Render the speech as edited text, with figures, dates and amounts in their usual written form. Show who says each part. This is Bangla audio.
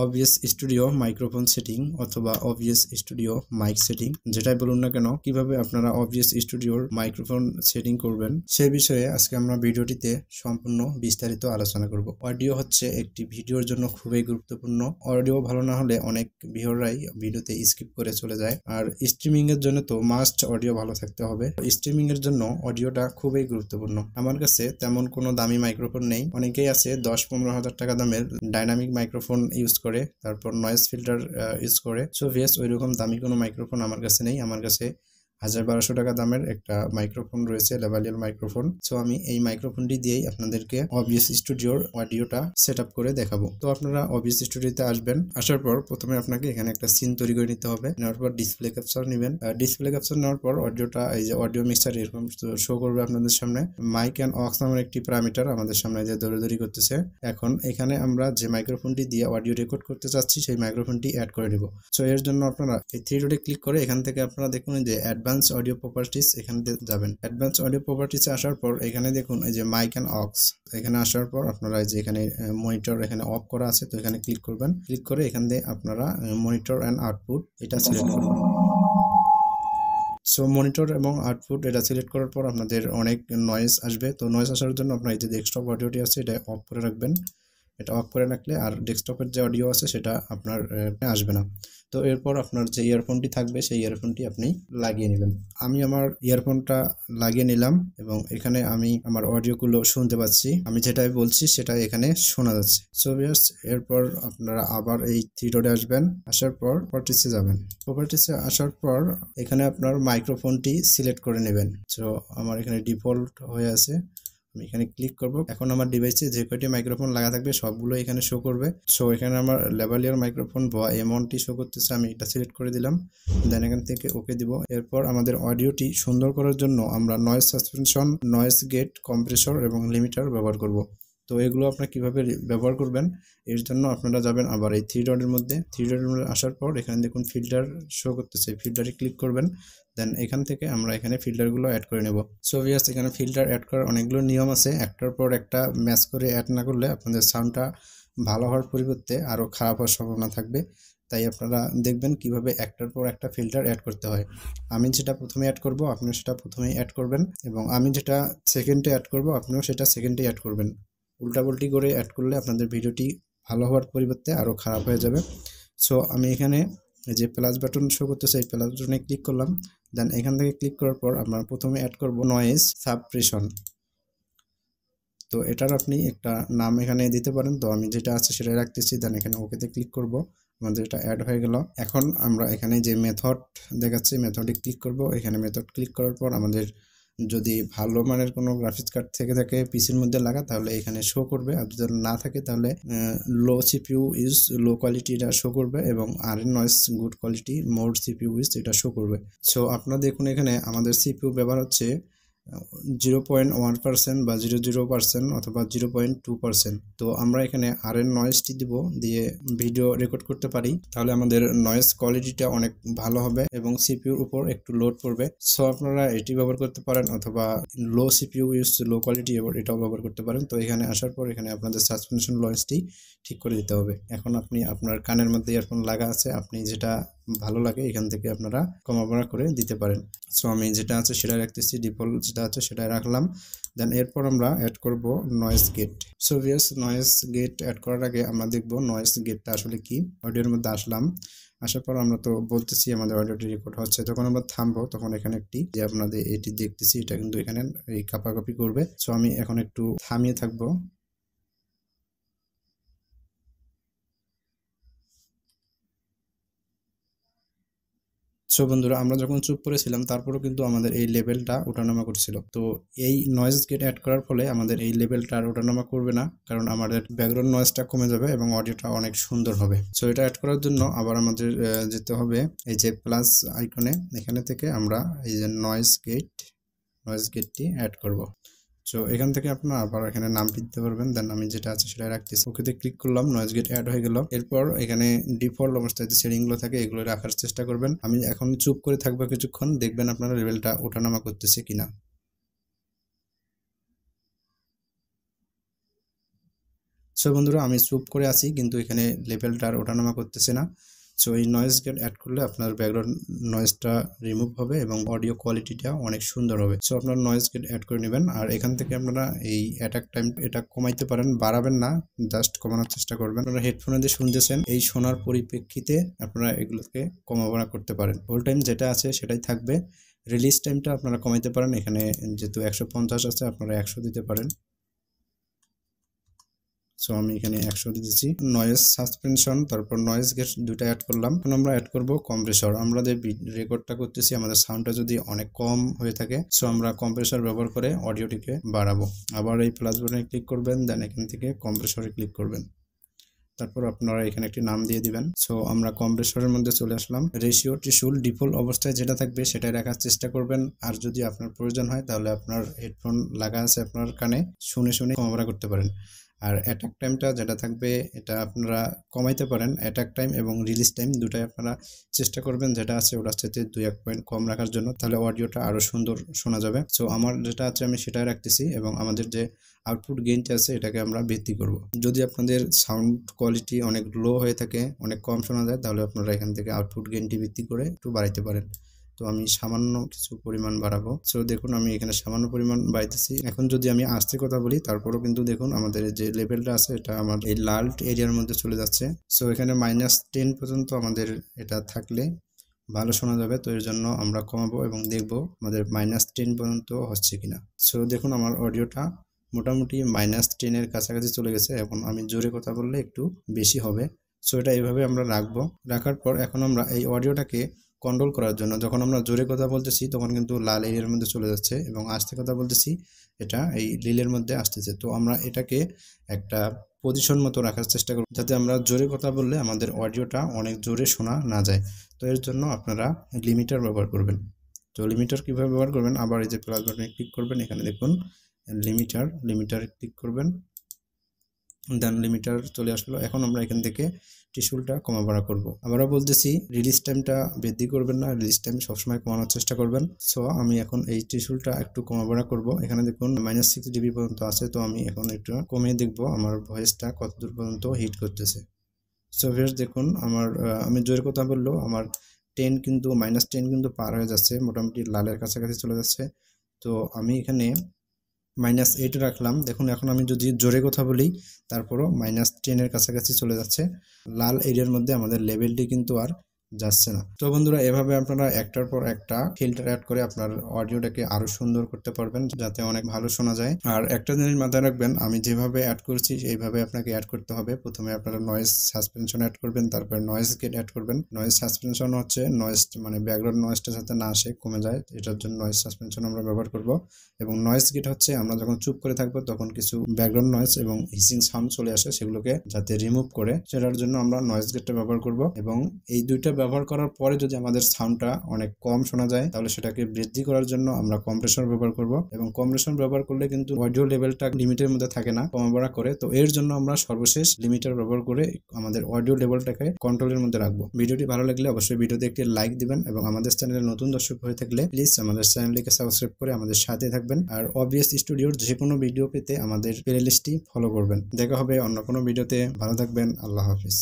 Speaker 1: OBS স্টুডিও মাইক্রোফোন সেটিং অথবা OBS স্টুডিও মাইক সেটিং যেটাই বলুন না কেন, কিভাবে আপনারা OBS স্টুডিওর মাইক্রোফোন সেটিং করবেন সেই বিষয়ে আজকে আমরা ভিডিওটিতে সম্পূর্ণ বিস্তারিত আলোচনা করব। অডিও হচ্ছে একটি ভিডিওর জন্য খুবই গুরুত্বপূর্ণ। অডিও ভালো না হলে অনেক ভিউয়াররাই ভিডিওতে স্কিপ করে চলে যায়। আর স্ট্রিমিং এর জন্য তো মাস্ট অডিও ভালো থাকতে হবে। স্ট্রিমিং এর জন্য অডিওটা খুবই গুরুত্বপূর্ণ। আমার কাছে তেমন কোনো দামি মাইক্রোফোন নেই। অনেকেই আছে 10-15 হাজার টাকা দামের ডাইনামিক মাইক্রোফোন ইউজ করে, তারপর নয়েজ ফিল্টার ইউজ করে। সো ভিএস ওইরকম দামি কোনো মাইক্রোফোন আমার কাছে নেই। আমার কাছে 1200 টাকা দামের একটা মাইক্রোফোন রয়েছে, লেভালিয়ার মাইক্রোফোন। সো আমি এই মাইক্রোফোনটি দিয়েই আপনাদেরকে OBS স্টুডিওর অডিওটা সেট আপ করে দেখাবো। তো আপনারা OBS স্টুডিওতে আসবেন। আসার পর প্রথমে আপনাকে এখানে একটা সিন তৈরি করে নিতে হবে। নেওয়ার পর ডিসপ্লে ক্যাপচার নেবেন। ডিসপ্লে ক্যাপচার নেওয়ার পর অডিওটা, এই যে অডিও মিক্সার এরকম শো করবে আপনাদের সামনে। মাইক অ্যান্ড অক্স নামের একটি প্যারামিটার আমাদের সামনে যে দৌড়াদৌড়ি করতেছে। এখন এখানে আমরা যে মাইক্রোফোনটি দিয়ে অডিও রেকর্ড করতে চাচ্ছি সেই মাইক্রোফোনটি অ্যাড করে নেব। সো এর জন্য আপনারা এই থ্রি ডটে ক্লিক করে এখান থেকে আপনারা দেখুন যে অ্যাডভান্স অডিও প্রপার্টিস, এখানে যাবেন। অ্যাডভান্স অডিও প্রপার্টিসে আসার পর এখানে দেখুন এই যে মাইক অ্যান্ড অক্স, এখানে আসার পর আপনারা যে এখানে মনিটর এখানে অফ করা আছে, তো এখানে ক্লিক করবেন। ক্লিক করে এখান দিয়ে আপনারা মনিটর অ্যান্ড আউটপুট এটা সিলেক্ট করবেন। সো মনিটর এবং আউটপুট এটা সিলেক্ট করার পর আপনাদের অনেক নয়েজ আসবে। তো নয়েজ আসার জন্য আপনারা এই যে ডেস্কটপ অডিওটি আছে এটা অফ করে রাখবেন। এটা অফ করে রাখলে আর ডেস্কটপের যে অডিও আছে সেটা আপনার আসবে না। তো এরপর আপনার যে ইয়ারফোনটি থাকবে সেই ইয়ারফোনটি আপনি লাগিয়ে নেবেন। আমি আমার ইয়ারফোনটা লাগিয়ে নিলাম এবং এখানে আমি আমার অডিওগুলো শুনতে পাচ্ছি। আমি যেটাই বলছি সেটাই এখানে শোনা যাচ্ছে। সো ভিউয়ার্স, এরপর আপনারা আবার এই থ্রি ডটে আসবেন। আসার পর প্রপার্টিসে যাবেন। প্রপার্টিসে আসার পর এখানে আপনার মাইক্রোফোনটি সিলেক্ট করে নেবেন। সো আমার এখানে ডিফল্ট হয়ে আছে, আমি এখানে ক্লিক করব। এখন আমার ডিভাইসে যে কয়টি মাইক্রোফোন লাগা থাকবে সবগুলো এখানে শো করবে। সো এখানে আমার লেভালিয়ার মাইক্রোফোন বা M1টি শো করতেছে, আমি এটা সিলেক্ট করে দিলাম। দেন এখান থেকে ওকে দিব। এরপর আমাদের অডিওটি সুন্দর করার জন্য আমরা noise suspension, noise gate, compressor এবং লিমিটার ব্যবহার করব। তো এগুলো আপনারা কিভাবে ব্যবহার করবেন এর জন্য আপনারা যাবেন আবার এই থ্রি ডটের মধ্যে। থ্রি ডটের মধ্যে আসার পর এখানে দেখুন ফিল্টার শো করতেছে, ফিল্টারে ক্লিক করবেন। দেন এখান থেকে আমরা এখানে ফিল্টারগুলো অ্যাড করে নেব। সো ভিউয়ার্স, এখানে ফিল্টার অ্যাড করার অনেকগুলো নিয়ম আছে। একটার পর একটা ম্যাচ করে অ্যাড না করলে আপনাদের সাউন্ডটা ভালো হওয়ার পরিবর্তে আরও খারাপ হওয়ার সম্ভাবনা থাকবে। তাই আপনারা দেখবেন কিভাবে একটার পর একটা ফিল্টার অ্যাড করতে হয়। আমি যেটা প্রথমে অ্যাড করব আপনিও সেটা প্রথমেই অ্যাড করবেন, এবং আমি যেটা সেকেন্ডে অ্যাড করব আপনিও সেটা সেকেন্ডে অ্যাড করবেন। উল্টাপাল্টি করে অ্যাড করলে আপনাদের ভিডিওটি ভালো হওয়ার পরিবর্তে আরও খারাপ হয়ে যাবে। সো আমি এখানে যে প্লাস বাটন শো করতেছে এই প্লাস বাটনে ক্লিক করলাম। দেন এখান থেকে ক্লিক করার পর আমরা প্রথমে অ্যাড করব নয়েজ সাপ্রেশন। তো এটার আপনি একটা নাম এখানে দিতে পারেন। তো আমি যেটা আছে সেটাই রাখতেছি। দেন এখানে ওকেতে ক্লিক করব। আমাদের এটা অ্যাড হয়ে গেল। এখন আমরা এখানে যে মেথড দেখাচ্ছি মেথডে ক্লিক করব। এখানে মেথড ক্লিক করার পর আমাদের যদি ভালো মানের কোনো গ্রাফিক্স কার্ড থেকে থাকে পিসির মধ্যে লাগা তাহলে এখানে শো করবে, আর যদি না থাকে তাহলে লো সিপিইউ ইউজ লো কোয়ালিটি এটা শো করবে, এবং আর নয়েজ গুড কোয়ালিটি মোর সিপিইউ ইউজ এটা শো করবে। সো আপনারা দেখুন এখানে আমাদের সিপিইউ ব্যবহার হচ্ছে 0.1% বা 0.0% অথবা 0.2%। তো আমরা এখানে আর এর নয়েজটি দিব, দিয়ে ভিডিও রেকর্ড করতে পারি, তাহলে আমাদের নয়েজ কোয়ালিটিটা অনেক ভালো হবে এবং সিপিইউর উপর একটু লোড পড়বে। সো আপনারা এটি ব্যবহার করতে পারেন, অথবা লো সিপিইউ ইউজ লো কোয়ালিটি এটাও ব্যবহার করতে পারেন। তো এখানে আসার পর এখানে আপনাদের সাসপেনশন নয়েজটি ঠিক করে দিতে হবে। এখন আপনি আপনার কানের মধ্যে ইয়ারফোন লাগা আছে, আপনি যেটা ভালো লাগে এখান থেকে আপনারা কমাবড়া করে দিতে পারেন। সো আমি যেটা আছে সেটা রাখতেছি, ডিফল্ট যেটা আছে সেটাই রাখলাম। দেন এরপর আমরা অ্যাড করব noise gate. So viewers, noise gate add করার আগে আমরা দেখব নয়েজ গেটটা আসলে কি। অডিওর মধ্যে আসলাম, আসার পর আমরা তো বলতেছি আমাদের অডিওটি রেকর্ড হচ্ছে। যখন আমরা থামবো তখন এখানে একটি যে আপনাদের এটি দেখতেছি এটা কিন্তু এখানে এই কাপাকাপি করবে। সো আমি এখন একটু থামিয়ে থাকবো। সো বন্ধুরা, আমরা যখন চুপ করেছিলাম তারপরেও কিন্তু আমাদের এই লেভেলটা ওঠানামা করছিল। তো এই নয়েজ গেট অ্যাড করার ফলে আমাদের এই লেভেলটা আর ওঠানামা করবে না, কারণ আমাদের ব্যাকগ্রাউন্ড নয়েজটা কমে যাবে এবং অডিওটা অনেক সুন্দর হবে। সো এটা অ্যাড করার জন্য আবার আমাদের যেতে হবে এই যে প্লাস আইকনে, এখানে থেকে আমরা এই যে নয়েজ গেটটি অ্যাড করব। সো এখান থেকে আপনারা আবার এখানে নামটি দিতে পারবেন। দেন আমি যেটা আছে সেটা রাখতেছি, ওকেতে ক্লিক করলাম, নয়েজ গেট অ্যাড হয়ে গেল। এরপর এখানে ডিফল্ট অবস্থায় যে সেটিংগুলো থাকে এগুলো রাখার চেষ্টা করবেন। আমি এখন চুপ করে থাকবো কিছুক্ষণ, দেখবেন আপনারা লেভেলটা ওঠানামা করতেছে কিনা। সো বন্ধুরা আমি চুপ করে আছি কিন্তু এখানে লেভেলটা আর ওঠানামা করতেছে না। সো এই নয়েজ গেট অ্যাড করলে আপনার ব্যাকগ্রাউন্ড নয়েজটা রিমুভ হবে এবং অডিও কোয়ালিটিটা অনেক সুন্দর হবে। সো আপনার নয়েজ গেট অ্যাড করে নেবেন আর এখান থেকে আপনারা এই অ্যাটাক টাইম এটা কমাইতে পারেন, বাড়াবেন না, জাস্ট কমানোর চেষ্টা করবেন। আপনারা হেডফোনে দিয়ে শুনতেছেন, এই শোনার পরিপ্রেক্ষিতে আপনারা এগুলোকে কমাবাড়া করতে পারেন। হোল টাইম যেটা আছে সেটাই থাকবে। রিলিজ টাইমটা আপনারা কমাইতে পারেন, এখানে যেহেতু 150 আছে আপনারা 100 দিতে পারেন। সো আমি এখানে 100 দিয়েছি। নয়েজ সাসপেনশন তারপর নয়েজ গেট দুটো অ্যাড করলাম। এখন আমরা অ্যাড করব কম্প্রেসর। আমরা যে রেকর্ডটা করতেছি আমাদের সাউন্ডটা যদি অনেক কম হয়ে থাকে, সো আমরা কম্প্রেসর ব্যবহার করে অডিওটিকে বাড়াবো। আবার এই প্লাস বাটনে ক্লিক করবেন, দেন এখান থেকে কম্প্রেসরে ক্লিক করবেন। তারপর আপনারা এখানে একটি নাম দিয়ে দিবেন। সো আমরা কম্প্রেসরের মধ্যে চলে আসলাম। রেশিও টিসুল ডিফল্ট অবস্থায় যেটা থাকবে সেটাই রাখার চেষ্টা করবেন। আর যদি আপনার প্রয়োজন হয় তাহলে আপনার হেডফোন লাগা আছে আপনার কানে, শুনে শুনে কমাবড়া করতে পারেন। আর অ্যাটাক টাইমটা যেটা থাকবে এটা আপনারা কমাইতে পারেন। অ্যাটাক টাইম এবং রিলিজ টাইম দুটাই আপনারা চেষ্টা করবেন যেটা আছে ওটার সাথে 2-1 পয়েন্ট কম রাখার জন্য, তাহলে অডিওটা আরও সুন্দর শোনা যাবে। সো আমার যেটা আছে আমি সেটাই রাখতেছি এবং আমাদের যে আউটপুট গেইনটা আছে এটাকে আমরা বৃদ্ধি করব। যদি আপনাদের সাউন্ড কোয়ালিটি অনেক লো হয়ে থাকে, অনেক কম শোনা যায়, তাহলে আপনারা এখান থেকে আউটপুট গেইনটি বৃদ্ধি করে একটু বাড়াইতে পারেন। তো আমি সামান্য কিছু পরিমাণ বাড়াবো। সো দেখুন আমি এখানে সামান্য পরিমাণ বাড়াইতেছি। এখন যদি আমি আস্তে কথা বলি তারপরেও কিন্তু দেখুন আমাদের যে লেভেলটা আছে এটা আমার এই লাল এরিয়ার মধ্যে চলে যাচ্ছে। সো এখানে -10 পর্যন্ত আমাদের এটা থাকলে ভালো শোনা যাবে। তো এর জন্য আমরা কমাবো এবং দেখব আমাদের -10 পর্যন্ত হচ্ছে কিনা। সো দেখুন আমার অডিওটা মোটামুটি -10-এর কাছাকাছি চলে গেছে। এখন আমি জোরে কথা বললে একটু বেশি হবে। সো এটা এইভাবে আমরা রাখবো। রাখার পর এখন আমরা এই অডিওটাকে কন্ট্রোল করার জন্য যখন আমরা জোরে কথা বলতেছি তখন কিন্তু লাল এরিয়ার মধ্যে চলে যাচ্ছে এবং আস্তে কথা বলতেছি এটা এই নীলের মধ্যে আসতেছে। তো আমরা এটাকে একটা পজিশন মতো রাখার চেষ্টা করব যাতে আমরা জোরে কথা বললে আমাদের অডিওটা অনেক জোরে শোনা না যায়। তো এর জন্য আপনারা লিমিটার ব্যবহার করবেন। তো লিমিটার কীভাবে ব্যবহার করবেন, আবার এই যে প্লাস বাটনে ক্লিক করবেন, এখানে দেখুন লিমিটারে ক্লিক করবেন, দেন লিমিটার চলে আসলো। এখন আমরা এখান থেকে টিসুলটা কমা বাড়া করবো। আবারও বলতেছি রিলিজ টাইমটা বৃদ্ধি করবেন না, রিলিজ টাইম সবসময় কমানোর চেষ্টা করবেন। সো আমি এখন এই টিসুলটা একটু কমা বাড়া করবো। এখানে দেখুন -6 dB পর্যন্ত আছে। তো আমি এখন একটু কমিয়ে দেখবো আমার ভয়েসটা কতদূর পর্যন্ত হিট করতেছে। সো ভিউয়ার্স দেখুন আমি জোরে কথা বললেও আমার -10 কিন্তু পার হয়ে যাচ্ছে, মোটামুটি লালের কাছাকাছি চলে যাচ্ছে। তো আমি এখানে -8 রাখলাম। দেখুন এখন আমি যদি জোরে কথা বলি তারপরও -10-এর কাছাকাছি চলে যাচ্ছে। লাল এরিয়ার মধ্যে আমাদের লেভেলটি কিন্তু আর যাচ্ছে না। তো বন্ধুরা এভাবে আপনারা একটার পর একটা ফিল্টার অ্যাড করে আপনার অডিওটাকে আরো সুন্দর করতে পারবেন যাতে অনেক ভালো শোনা যায়। আর একটা জিনিস মাথায় রাখবেন, আমি যেভাবে অ্যাড করছি এইভাবে আপনাকে অ্যাড করতে হবে। প্রথমে আপনারা নয়েজ সাসপেনশন অ্যাড করবেন, তারপর নয়েজ গেট অ্যাড করবেন। নয়েজ সাসপেনশন হচ্ছে নয়েজ মানে ব্যাকগ্রাউন্ড নয়েজটা যাতে না আসে, কমে যায়, এটার জন্য নয়েজ সাসপেনশন আমরা ব্যবহার করব। এবং নয়েজ গেট হচ্ছে আমরা যখন চুপ করে থাকবো তখন কিছু ব্যাকগ্রাউন্ড নয়েজ এবং হিসিং সাউন্ড চলে আসে, সেগুলোকে যাতে রিমুভ করে সেটার জন্য আমরা নয়েজ গেটটা ব্যবহার করব। এবং এই দুইটা ব্যবহার করার পরে যদি আমাদের সাউন্ডটা অনেক কম শোনা যায় তাহলে সেটাকে বৃদ্ধি করার জন্য আমরা কম্প্রেসর ব্যবহার করব। এবং কম্প্রেসর ব্যবহার করলে কিন্তু অডিও লেভেলটা লিমিটের মধ্যে থাকে না, কমাবাড়া করে। তো এর জন্য আমরা সর্বশেষ লিমিটার ব্যবহার করে আমাদের অডিও লেভেলটাকে কন্ট্রোলের মধ্যে রাখবো। ভিডিওটি ভালো লাগলে অবশ্যই ভিডিওতে একটি লাইক দিবেন এবং আমাদের চ্যানেলে নতুন দর্শক হয়ে থাকলে প্লিজ আমাদের চ্যানেলটিকে সাবস্ক্রাইব করে আমাদের সাথে থাকবেন। আর OBS স্টুডিওর যে কোনো ভিডিও পেতে আমাদের প্লেলিস্টটি ফলো করবেন। দেখা হবে অন্য কোনো ভিডিওতে। ভালো থাকবেন। আল্লাহ হাফিজ।